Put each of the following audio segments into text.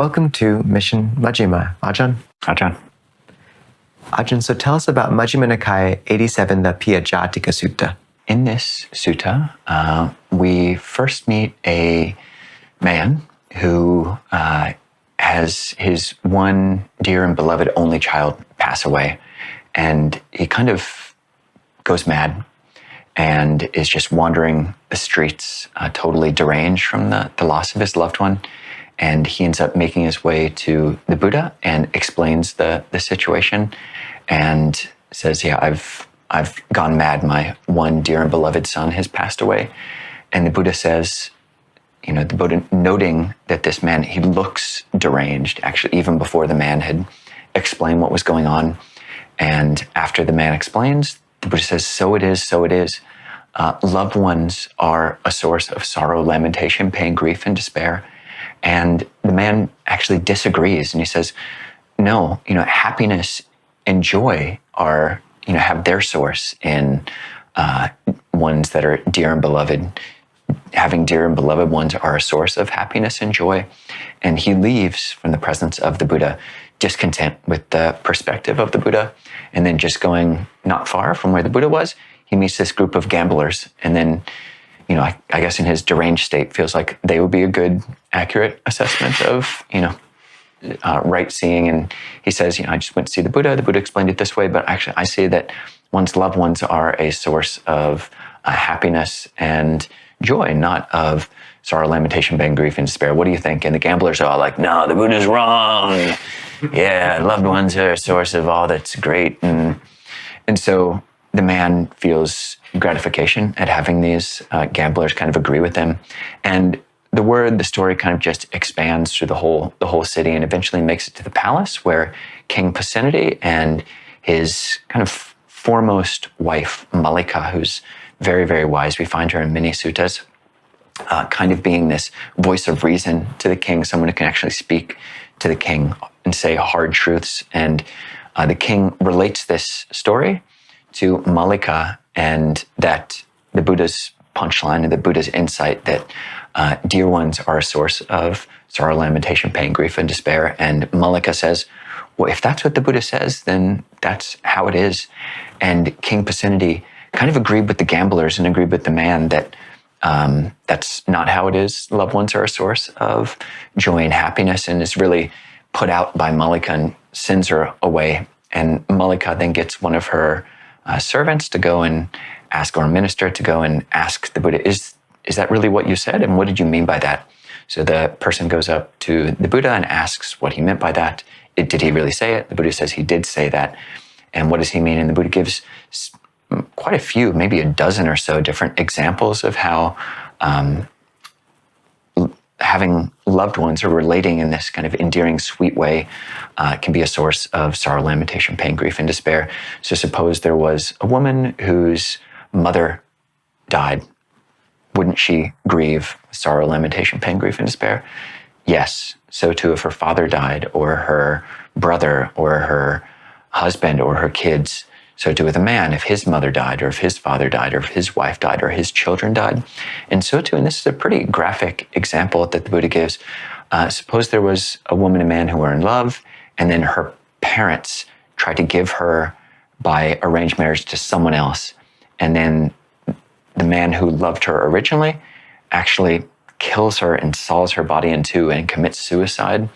Welcome to Mission Majjhima. Ajahn. Ajahn, so tell us about Majjhima Nikaya 87, the Piyajātika Sutta. In this sutta, we first meet a man who has his one dear and beloved only child pass away. And he kind of goes mad and is just wandering the streets, totally deranged from the loss of his loved one. And he ends up making his way to the Buddha and explains the situation and says, yeah, I've gone mad. My one dear and beloved son has passed away. And the Buddha says, the Buddha noting that this man, he looks deranged, actually, even before the man had explained what was going on. And after the man explains, the Buddha says, so it is, so it is. Loved ones are a source of sorrow, lamentation, pain, grief, and despair. And the man actually disagrees, and he says, no, happiness and joy are, have their source in ones that are dear and beloved. Having dear and beloved ones are a source of happiness and joy. And he leaves from the presence of the Buddha discontent with the perspective of the Buddha. And then just going not far from where the Buddha was, he meets this group of gamblers. And then, I guess in his deranged state, feels like they would be a good, accurate assessment of, right seeing. And he says, I just went to see the Buddha. The Buddha explained it this way, but actually I say that one's loved ones are a source of happiness and joy, not of sorrow, lamentation, pain, grief, and despair. What do you think? And the gamblers are all like, no, the Buddha's wrong. Yeah, loved ones are a source of all that's great. And so the man feels gratification at having these gamblers kind of agree with him. And the story kind of just expands through the whole city and eventually makes it to the palace where King Pasenadi and his kind of foremost wife, Mallikā, who's very, very wise. We find her in many suttas, kind of being this voice of reason to the king, someone who can actually speak to the king and say hard truths. And the king relates this story to Mallikā, and that the Buddha's punchline and the Buddha's insight that dear ones are a source of sorrow, lamentation, pain, grief, and despair. And Mallikā says, well, if that's what the Buddha says, then that's how it is. And King Pasenadi kind of agreed with the gamblers and agreed with the man that that's not how it is. Loved ones are a source of joy and happiness, and is really put out by Mallikā and sends her away. And Mallikā then gets one of her servants to go and ask, or a minister to go and ask the Buddha, is that really what you said? And what did you mean by that? So the person goes up to the Buddha and asks what he meant by that. Did he really say it? The Buddha says he did say that. And what does he mean? And the Buddha gives quite a few, maybe a dozen or so different examples of how having loved ones or relating in this kind of endearing, sweet way can be a source of sorrow, lamentation, pain, grief, and despair. So suppose there was a woman whose mother died. Wouldn't she grieve sorrow, lamentation, pain, grief, and despair? Yes. So too if her father died, or her brother, or her husband, or her kids. So too with a man, if his mother died, or if his father died, or if his wife died, or his children died. And so too, and this is a pretty graphic example that the Buddha gives. Suppose there was a woman and man who were in love, and then her parents tried to give her by arranged marriage to someone else. And then the man who loved her originally actually kills her and saws her body in two and commits suicide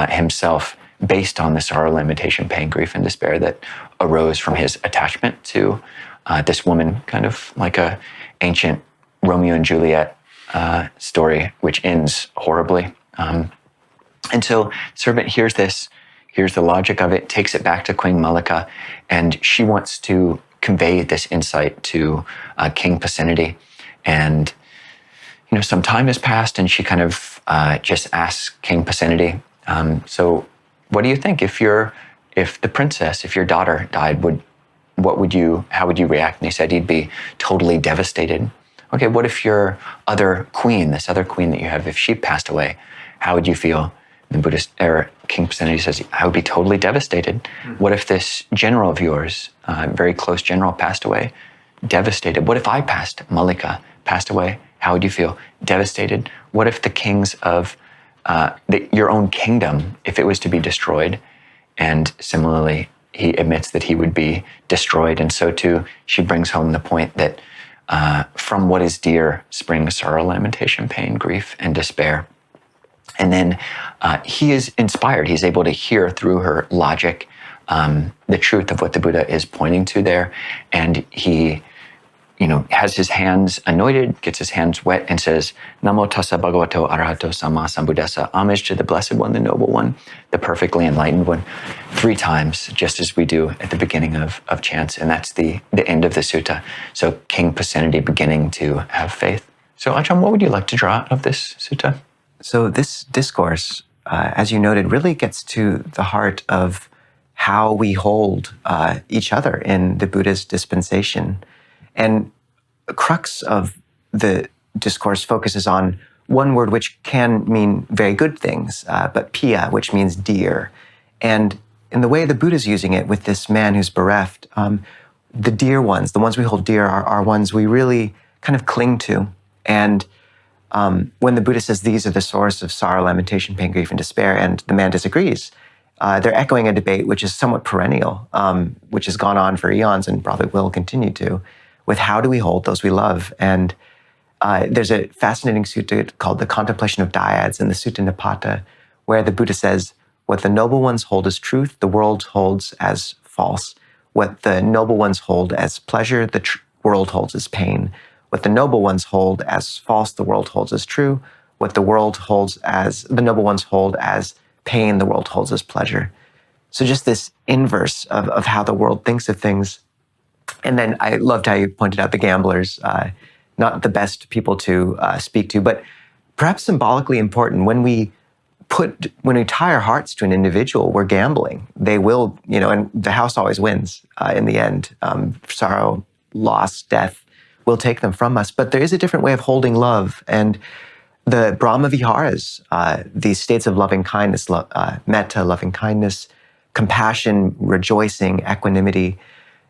himself, based on the sorrow, lamentation, pain, grief, and despair that arose from his attachment to this woman, kind of like a ancient Romeo and Juliet story, which ends horribly. And so servant hears this, hears the logic of it, takes it back to Queen Mallikā, and she wants to convey this insight to King Pasenadi. And some time has passed, and she kind of just asks King Pasenadi, so what do you think if your daughter died, how would you react? And he said he'd be totally devastated. Okay, what if your other queen, this other queen that you have, if she passed away, how would you feel? The King Pasenadi says, I would be totally devastated. Mm-hmm. What if this general of yours, very close general, passed away? Devastated. What if I Mallikā passed away? How would you feel? Devastated. What if the kings of your own kingdom, if it was to be destroyed. And similarly, he admits that he would be destroyed. And so too, she brings home the point that from what is dear springs sorrow, lamentation, pain, grief, and despair. And then he is inspired. He's able to hear through her logic the truth of what the Buddha is pointing to there. And he, has his hands anointed, gets his hands wet, and says, Namo tassa bhagavato arahato sama sambuddhassa, homage to the Blessed One, the Noble One, the perfectly enlightened one, 3 times, just as we do at the beginning of chants. And that's the end of the sutta. So King Pasenadi beginning to have faith. So Ajahn, what would you like to draw out of this sutta? So this discourse, as you noted, really gets to the heart of how we hold each other in the Buddha's dispensation. And the crux of the discourse focuses on one word which can mean very good things, but piya, which means dear. And in the way the Buddha's using it with this man who's bereft, the dear ones, the ones we hold dear, are ones we really kind of cling to. And when the Buddha says these are the source of sorrow, lamentation, pain, grief, and despair, and the man disagrees, they're echoing a debate which is somewhat perennial, which has gone on for eons and probably will continue to, with how do we hold those we love. And there's a fascinating sutta called the Contemplation of Dyads in the Sutta Nipata, where the Buddha says, what the noble ones hold as truth, the world holds as false. What the noble ones hold as pleasure, the world holds as pain. What the noble ones hold as false, the world holds as true. What the noble ones hold as pain, the world holds as pleasure. So just this inverse of how the world thinks of things. And then I loved how you pointed out the gamblers, not the best people to speak to, but perhaps symbolically important. When we tie our hearts to an individual, we're gambling. They will, and the house always wins in the end. Sorrow, loss, death will take them from us. But there is a different way of holding love. And the Brahma Viharas, these states of loving kindness, metta, loving kindness, compassion, rejoicing, equanimity,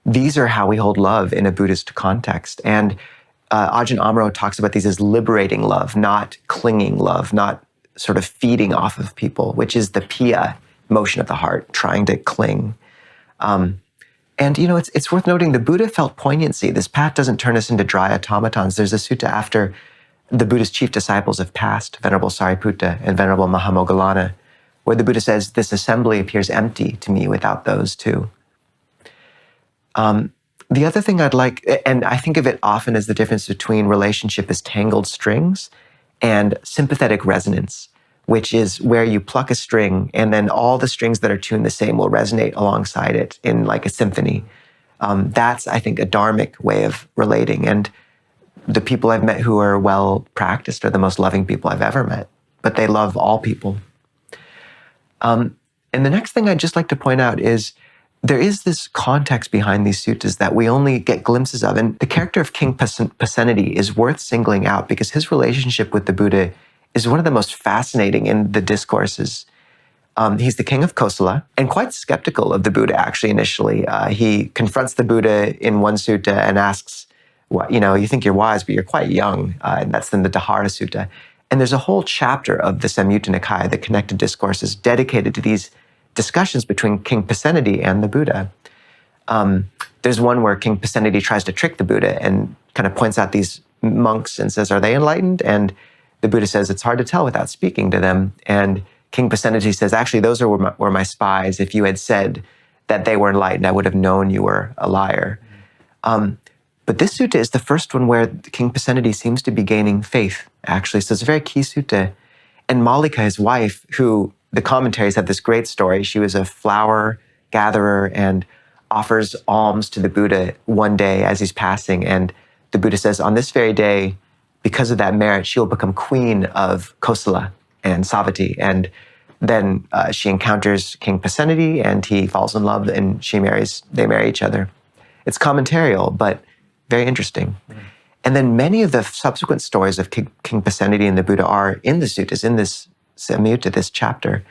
these are how we hold love in a Buddhist context. And Ajahn Amaro talks about these as liberating love, not clinging love, not sort of feeding off of people, which is the piya motion of the heart, trying to cling. And it's worth noting the Buddha felt poignancy. This path doesn't turn us into dry automatons. There's a sutta after the Buddha's chief disciples have passed, Venerable Sariputta and Venerable Mahamoggallana, where the Buddha says, this assembly appears empty to me without those two. The other thing I'd like, and I think of it often as the difference between relationship as tangled strings and sympathetic resonance, which is where you pluck a string and then all the strings that are tuned the same will resonate alongside it in like a symphony. That's, I think, a dharmic way of relating. And the people I've met who are well practiced are the most loving people I've ever met, but they love all people. And the next thing I'd just like to point out is there is this context behind these suttas that we only get glimpses of. And the character of King Pasenadi is worth singling out because his relationship with the Buddha is one of the most fascinating in the discourses. He's the king of Kosala and quite skeptical of the Buddha, actually, initially. He confronts the Buddha in one sutta and asks, you think you're wise, but you're quite young. And that's in the Dahara Sutta. And there's a whole chapter of the Samyutta Nikaya, the connected discourses, dedicated to these discussions between King Pasenadi and the Buddha. There's one where King Pasenadi tries to trick the Buddha and kind of points out these monks and says, are they enlightened? And the Buddha says, it's hard to tell without speaking to them. And King Pasenadi says, actually, those were my spies. If you had said that they were enlightened, I would have known you were a liar. But this sutta is the first one where King Pasenadi seems to be gaining faith, actually. So it's a very key sutta. And Mallikā, his wife, who the commentaries have this great story. She was a flower gatherer and offers alms to the Buddha one day as he's passing. And the Buddha says, on this very day, because of that merit, she will become queen of Kosala and Savatthi. And then she encounters King Pasenadi and he falls in love and they marry each other. It's commentarial, but very interesting. And then many of the subsequent stories of King Pasenadi and the Buddha are in the suttas, in this Samyutta, this chapter.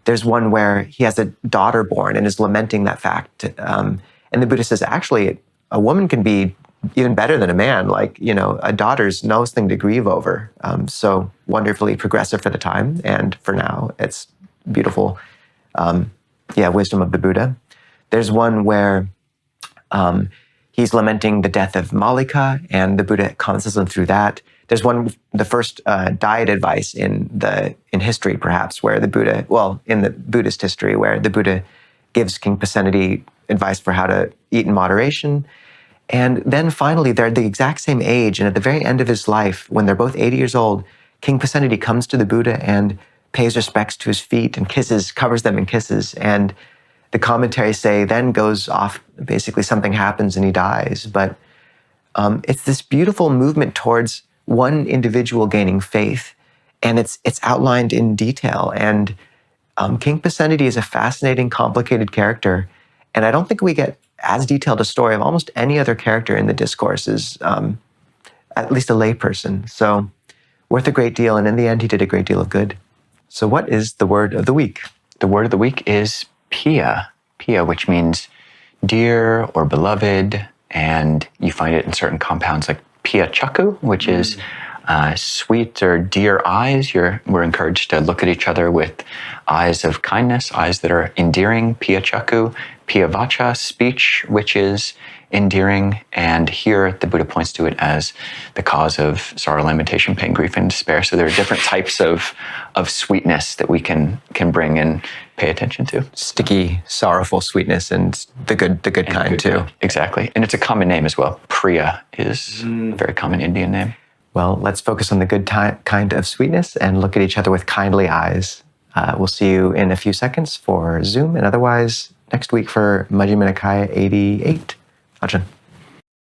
There's one where he has a daughter born and is lamenting that fact. And the Buddha says, actually, a woman can be even better than a man. Like, a daughter's no thing to grieve over. So wonderfully progressive for the time, and for now, it's beautiful. Wisdom of the Buddha. There's one where he's lamenting the death of Mallikā, and the Buddha counsels him through that. There's one, the first diet advice in history, perhaps, where the Buddha, in the Buddhist history, where the Buddha gives King Pasenadi advice for how to eat in moderation. And then finally, they're the exact same age, and at the very end of his life, when they're both 80 years old, King Pasenadi comes to the Buddha and pays respects to his feet and covers them in kisses. And the commentaries say then goes off, basically something happens and he dies. But it's this beautiful movement towards one individual gaining faith, and it's outlined in detail. And King Pasenadi is a fascinating, complicated character, and I don't think we get as detailed a story of almost any other character in the discourses, at least a layperson. So worth a great deal, and in the end, he did a great deal of good. So what is the word of the week? The word of the week is Piya, which means dear or beloved, and you find it in certain compounds like Piyajātika, which is sweet or dear eyes. We're encouraged to look at each other with eyes of kindness, eyes that are endearing. Piyajātika, Piyavāca, speech, which is endearing. And here the Buddha points to it as the cause of sorrow, lamentation, pain, grief, and despair. So there are different types of sweetness that we can bring and pay attention to. Sticky, sorrowful sweetness, and the good kind too. Exactly. And it's a common name as well. Priya is a very common Indian name. Well, let's focus on the good kind of sweetness and look at each other with kindly eyes. We'll see you in a few seconds for Zoom, and otherwise next week for Majjhima Nikaya 88. Ajahn.